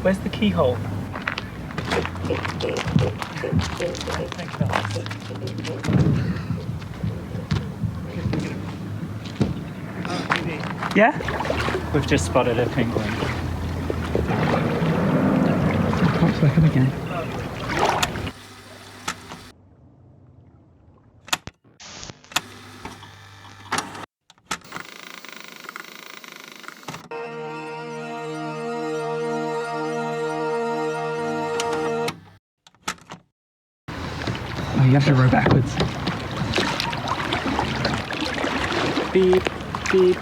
Where's the keyhole? Yeah? We've just spotted a penguin. Pops back up again. Oh, you have to row backwards. Beep, beep,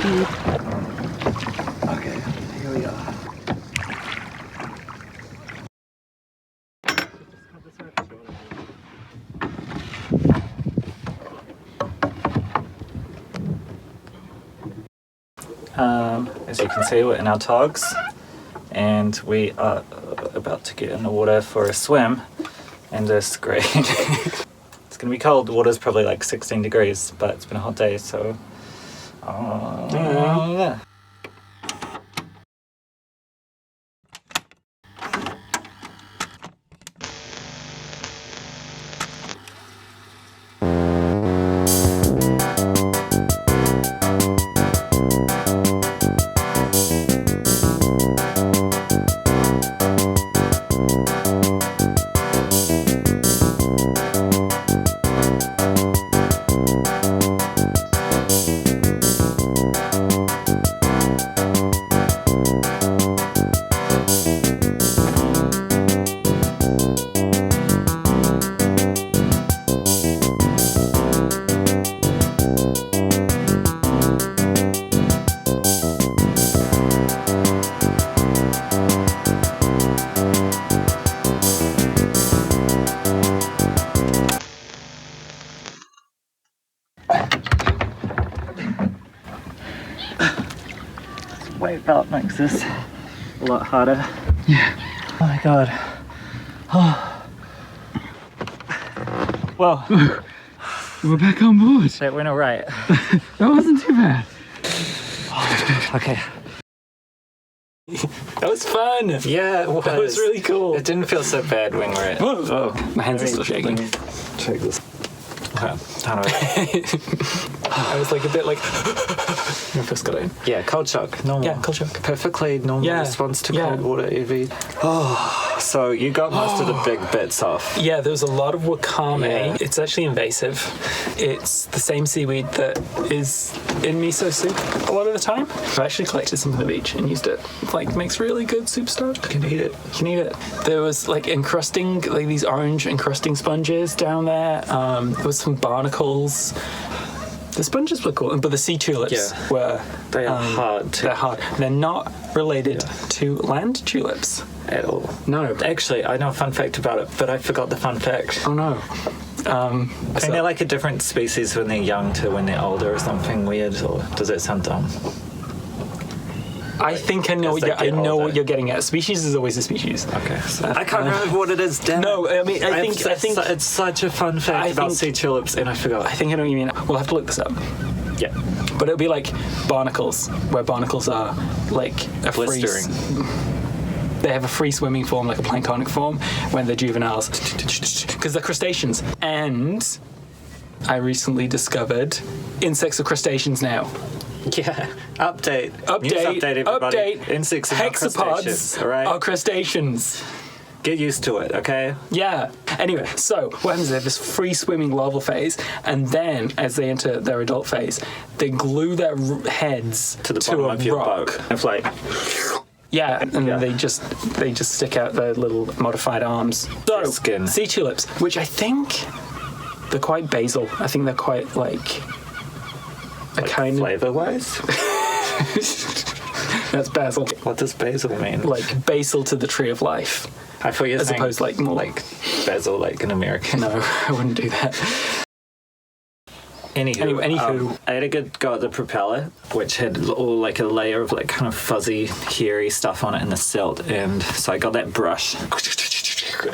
beep. Okay, here we are. As you can see, we're in our togs and we are about to get in the water for a swim, and it's great. It's gonna be cold. The water's probably like 16 degrees, but it's been a hot day, so yeah. Weight belt makes this a lot harder. Yeah. Oh my god. Oh. Well, We're back on board. that went alright. That wasn't too bad. Okay. That was fun. Yeah, it was. That was really cool. It didn't feel so bad when we're at. Oh, my hands are still shaking. Check this. Okay. How do I was like a bit like when I first got in. Yeah, cold shock. Normal. Yeah, cold shock. Perfectly normal Yeah. response to Yeah. cold water, Evie. Oh, so you got most of the big bits off. Yeah, there was a lot of wakame. Yeah. It's actually invasive. It's the same seaweed that is in miso soup a lot of the time. I actually collected some from the beach and used it. Like, makes really good soup stock. You can eat it. You can eat it. There was like encrusting, like these orange encrusting sponges down there. There was some barnacles. The sponges were cool, but the sea tulips were... They are hard to... They're hard. They're not related to land tulips. at all. No. Actually, I know a fun fact about it, but I forgot the fun fact. Oh no. I think they're like a different species when they're young to when they're older or something weird, or does that sound dumb? I think I know. As they I get know older. what you're getting at. Species is always a species. Okay. So I can't remember what it is, damn No, it. I mean, I think it's such a fun fact about sea tulips, and I forgot. I think I know what you mean. We'll have to look this up. Yeah. But it'll be like barnacles, where barnacles are like a Blistering. They have a free swimming form, like a planktonic form, when they're juveniles, because they're crustaceans. And I recently discovered insects are crustaceans now. Yeah. Update. News Update, everybody. update. Insects are not crustaceans, Hexapods all right? are crustaceans. Get used to it, okay? Yeah. Anyway, so what happens is they have this free swimming larval phase, and then as they enter their adult phase, they glue their heads To the bottom a of your rock. boat. It's like, Yeah, and Yeah. then they just stick out their little modified arms. So Skin. sea tulips, which I think they're quite basal. I think they're quite like a kind flavor-wise? of that's basil, What does basil mean? like basal to the tree of life. I thought you were as saying opposed, like, more- like basil, like an American. No, I wouldn't do that. Anywho. I had a good go at the propeller, which had all like a layer of like kind of fuzzy, hairy stuff on it in the silt, and so I got that brush,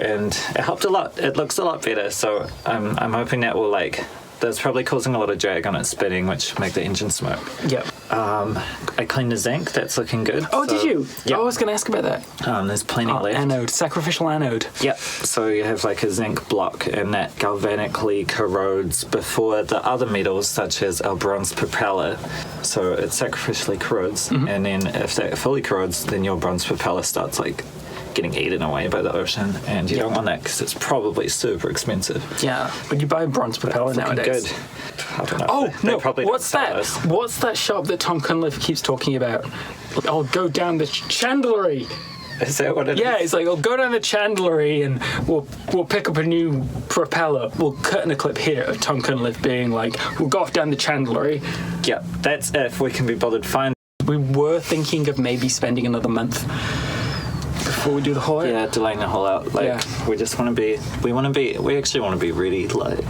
and it helped a lot. It looks a lot better, so I'm hoping that will like that's probably causing a lot of drag on it spinning, which make the engine smoke. Yep. I cleaned the zinc. That's looking good. Oh, did you? Yeah. Oh, I was going to ask about that. There's plenty left. Anode, sacrificial anode. Yep. So you have like a zinc block, and that galvanically corrodes before the other metals, such as our bronze propeller. So it sacrificially corrodes, and then if that fully corrodes, then your bronze propeller starts like getting eaten away by the ocean, and you don't want that because it's probably super expensive. Yeah, but you buy a bronze propeller Looking nowadays. good. I don't know. Oh They no! probably What's don't sell that? those. What's that shop that Tom Cunliffe keeps talking about? I'll go down the chandlery. Is that what it is? Yeah, it's like, I'll go down the chandlery and we'll pick up a new propeller. We'll cut in a clip here of Tom Cunliffe being like, we'll go off down the chandlery. Yeah, that's if we can be bothered finding. We were thinking of maybe spending another month before we do the whole. Yeah, delaying the whole out. Like, Yeah. we just want to be. We actually want to be ready. Like,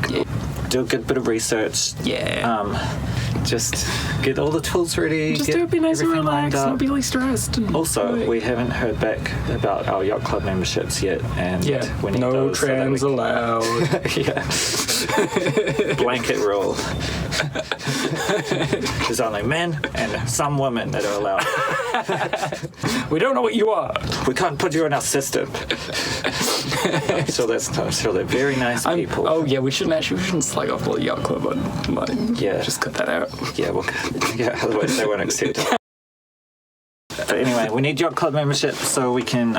do a good bit of research. Yeah. Just get all the tools ready. Just get do it, be nice and everything lined relaxed, up. not be really stressed. And Also, like- we haven't heard back about our yacht club memberships yet, and we need no those so that trans we allowed. yeah. Blanket rule. There's only men and some women that are allowed. We don't know what you are. We can't put you in our system. I'm sure they're very nice people. Oh yeah, we shouldn't slag off the yacht club on mine. Yeah. Just cut that out. Yeah, well, yeah, otherwise they won't accept it. But anyway, we need yacht club membership so we can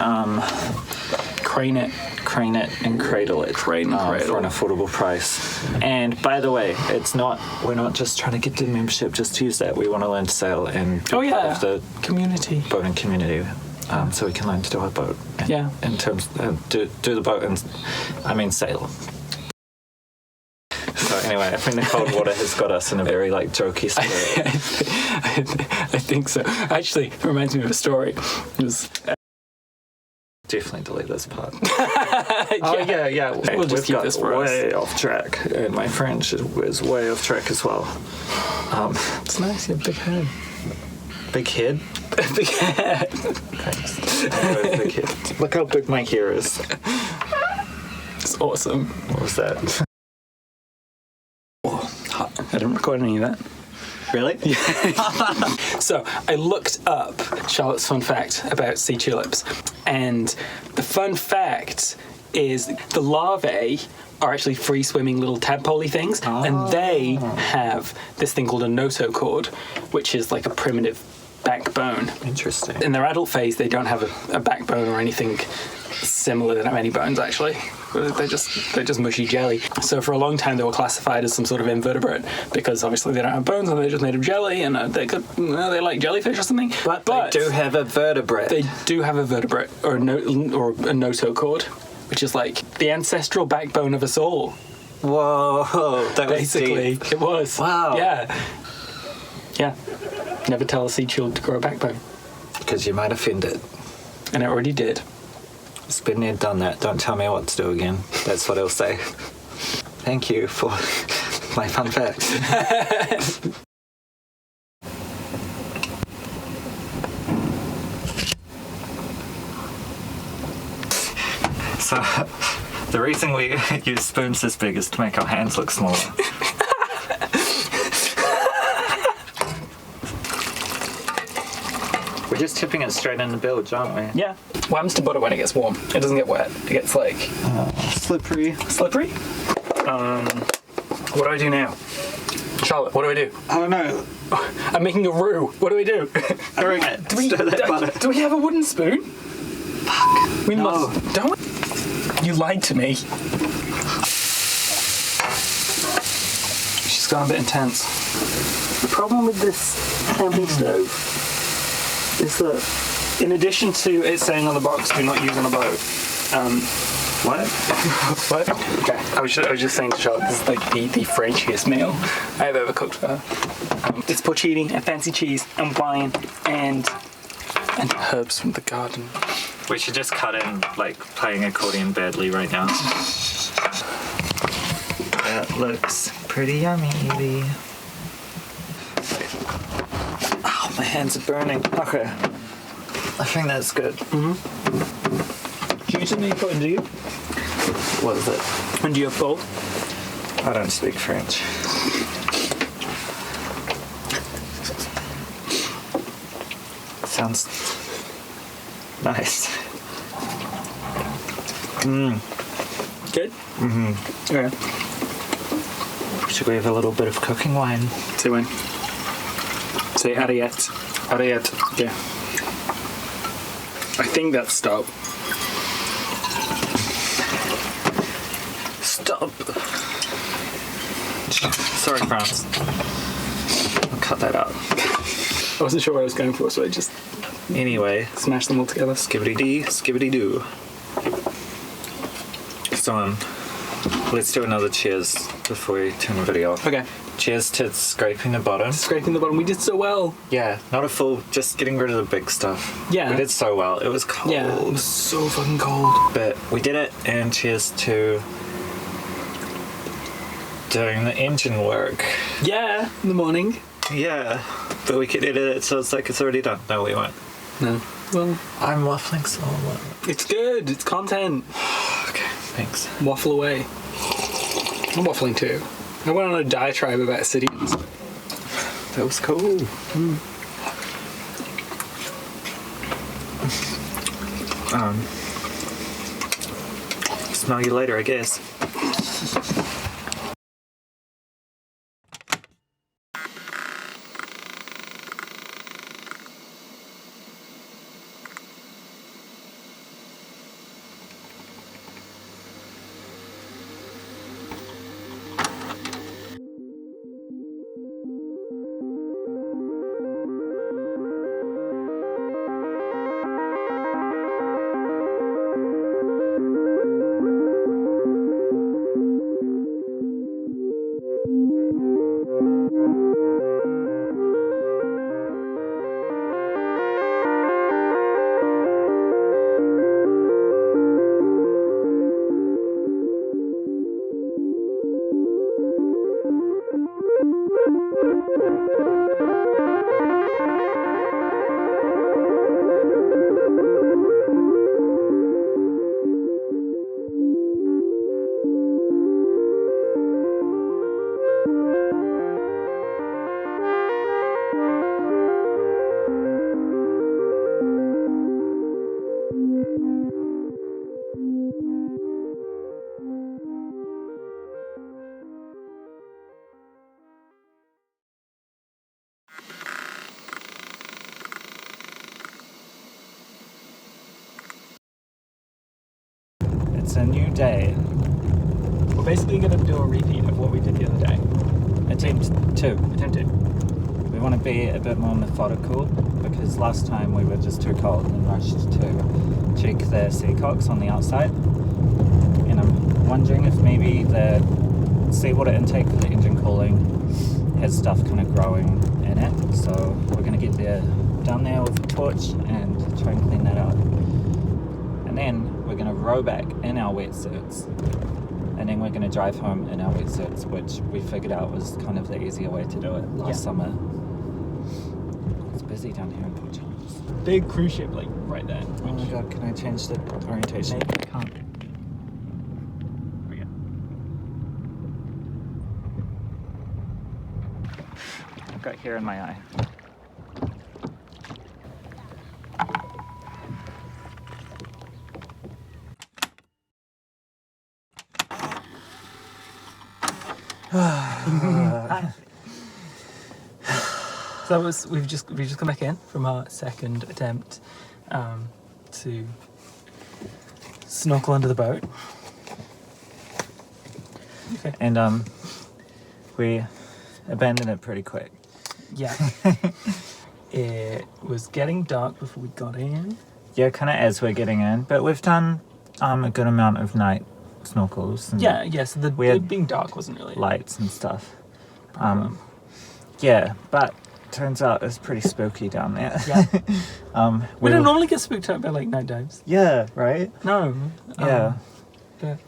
Crane it. crane it and cradle it Crane and cradle. for an affordable price. And by the way, we're not just trying to get the membership just to use that. We want to learn to sail and be part of the Community. boating community. So we can learn to do our boat. Yeah. In terms, do the boat and sail. So anyway, I think the cold water has got us in a very like jokey spirit. I think so. Actually, it reminds me of a story. It was, Definitely delete this part. Oh yeah. We'll just keep got this for us. way off track, and my friend was way off track as well. It's nice. You have a big head. Big head. Big head. Thanks. Anyway, big head. Look how big my hair is. It's awesome. What was that? I didn't record any of that. Really? So I looked up Charlotte's fun fact about sea tulips, and the fun fact is the larvae are actually free swimming little tadpole things, and they have this thing called a notochord, which is like a primitive backbone. Interesting. In their adult phase, they don't have a backbone or anything similar. They don't have any bones actually. They're just mushy jelly. So for a long time they were classified as some sort of invertebrate because obviously they don't have bones and they're just made of jelly, and they like jellyfish or something. But they do have a vertebrate. They do have a vertebrate or a notochord, which is like the ancestral backbone of us all. Whoa, that was Basically, deep. it was. Wow. Yeah. Never tell a sea turtle to grow a backbone, Because you might offend it. and it already did. It's been there, done that. Don't tell me what to do again. That's what he'll say. Thank you for my fun fact. So, the reason we use spoons this big is to make our hands look smaller. We're just tipping it straight in the bilge, aren't we? Yeah. What happens to butter when it gets warm? It doesn't get wet. It gets like Slippery. slippery. What do I do now? Charlotte, what do I do? I don't know. I'm making a roux. What do we do? Bring it. Stir that butter. Do we have a wooden spoon? Fuck. We must. Don't. You lied to me. She's gone a bit intense. The problem with this camping stove is that, in addition to it saying on the box, "Do not use on a boat." What? What? Okay. I was just saying to Charlotte, this is like the Frenchiest meal I've ever cooked for her. It's porcini and fancy cheese and wine and herbs from the garden. We should just cut in, like, playing accordion badly right now. That looks pretty yummy, Evie. Oh, my hands are burning. Okay. I think that's good. Do you something you put into you? What is it? Into your bowl? I don't speak French. Sounds nice. Good? Mm-hmm. Okay. Should we have a little bit of cooking wine? Say when. Say Ariette. Ariette. Okay. I think that's stop. Stop. Sorry, France. I'll cut that out. I wasn't sure what I was going for, so I just Anyway, smashed them all together. skibbity-dee, skibbity-doo. So, let's do another cheers before we turn the video off. Okay. Cheers to scraping the bottom. Scraping the bottom. We did so well. Yeah, not a full, just getting rid of the big stuff. Yeah. We did so well. It was cold. Yeah, it was so fucking cold. But we did it, and cheers to doing the engine work. Yeah, in the morning. Yeah, but we could edit it so it's like it's already done. No, we won't. No. Well, I'm waffling so much. it's good. It's content. Okay, thanks. Waffle away. I'm waffling too. I went on a diatribe about Acidians. That was cool. Smell you later, I guess. It's a new day. We're basically going to do a repeat of what we did the other day. Attempt 2. Attempt it. We want to be a bit more methodical because last time we were just too cold and rushed to check the seacocks on the outside. And I'm wondering if maybe the seawater intake for the engine cooling has stuff kind of growing in it. So we're going to get down there with a torch and try and clean that out. And then we're going to row back in our wetsuits. And then we're going to drive home in our wetsuits, which we figured out was kind of the easier way to do it last summer. It's busy down here in Port Charles. Big cruise ship, like, right there. Oh my god, can I change the orientation? No, I can't. There we go. I've got hair in my eye. So we've just come back in from our second attempt to snorkel under the boat. Okay. And we abandoned it pretty quick. Yeah. It was getting dark before we got in. Yeah, kind of as we're getting in, but we've done a good amount of night snorkels and Yeah. So the being dark wasn't really lights and stuff. problem. Yeah, but turns out it's pretty spooky down there. Yeah. We don't normally get spooked out by like night dives. Yeah, right? No. Yeah. But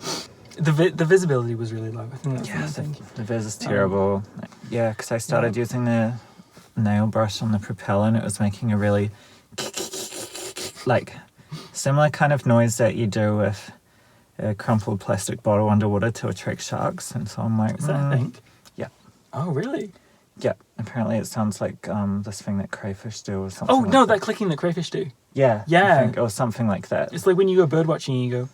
the visibility was really low. I think that's Yeah, the thing. the viz is terrible. Yeah, because I started using the nail brush on the propeller and it was making a really like similar kind of noise that you do with a crumpled plastic bottle underwater to attract sharks. And so I'm like, Is that a thing? Yeah. Oh, really? Yeah. Apparently it sounds like this thing that crayfish do or something. Oh, like no, that that clicking that crayfish do. Yeah. Yeah. I think, or something like that. It's like when you go bird watching, you go,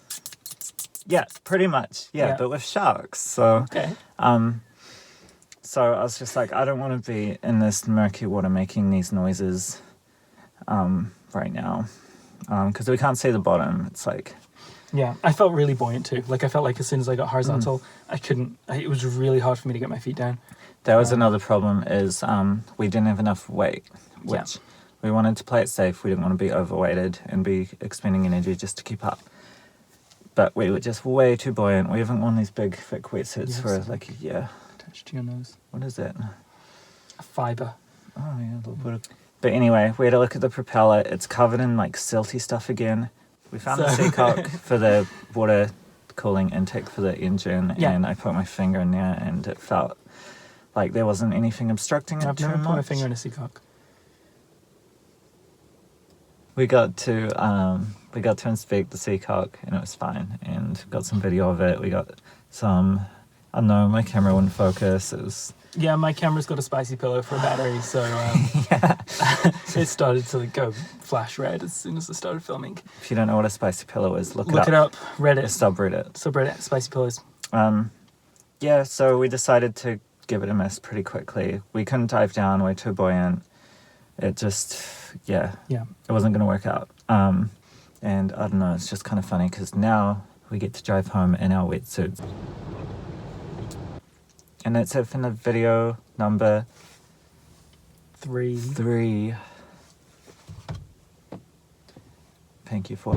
Yeah, pretty much. Yeah, Yeah. but with sharks. So, okay. so I was just like, I don't want to be in this murky water making these noises right now because we can't see the bottom. It's like, Yeah, I felt really buoyant too. Like I felt like as soon as I got horizontal, I couldn't. It was really hard for me to get my feet down. that was another problem is we didn't have enough weight, which we wanted to play it safe. We didn't want to be overweighted and be expending energy just to keep up. But we were just way too buoyant. We haven't worn these big, thick wetsuits Yes. for like a year. Attached to your nose. What is it? A fibre. Oh, yeah, a little bit of... But anyway, we had a look at the propeller. It's covered in like silty stuff again. We found the So- seacock for the water cooling intake for the engine, Yeah. and I put my finger in there, and it felt like there wasn't anything obstructing it I've too never much. put my finger in a seacock. We got to inspect the seacock, and it was fine, and got some video of it. We got some. I don't know, my camera wouldn't focus. It was... Yeah, my camera's got a spicy pillow for a battery, so it started to go flash red as soon as I started filming. If you don't know what a spicy pillow is, look Look it up. Reddit. It's subreddit. Subreddit, spicy pillows. Yeah, so we decided to give it a miss pretty quickly. We couldn't dive down, we're too buoyant. It just, Yeah. it wasn't going to work out. And I don't know, it's just kind of funny because now we get to drive home in our wetsuits. And that's it from the video number 3. Thank you for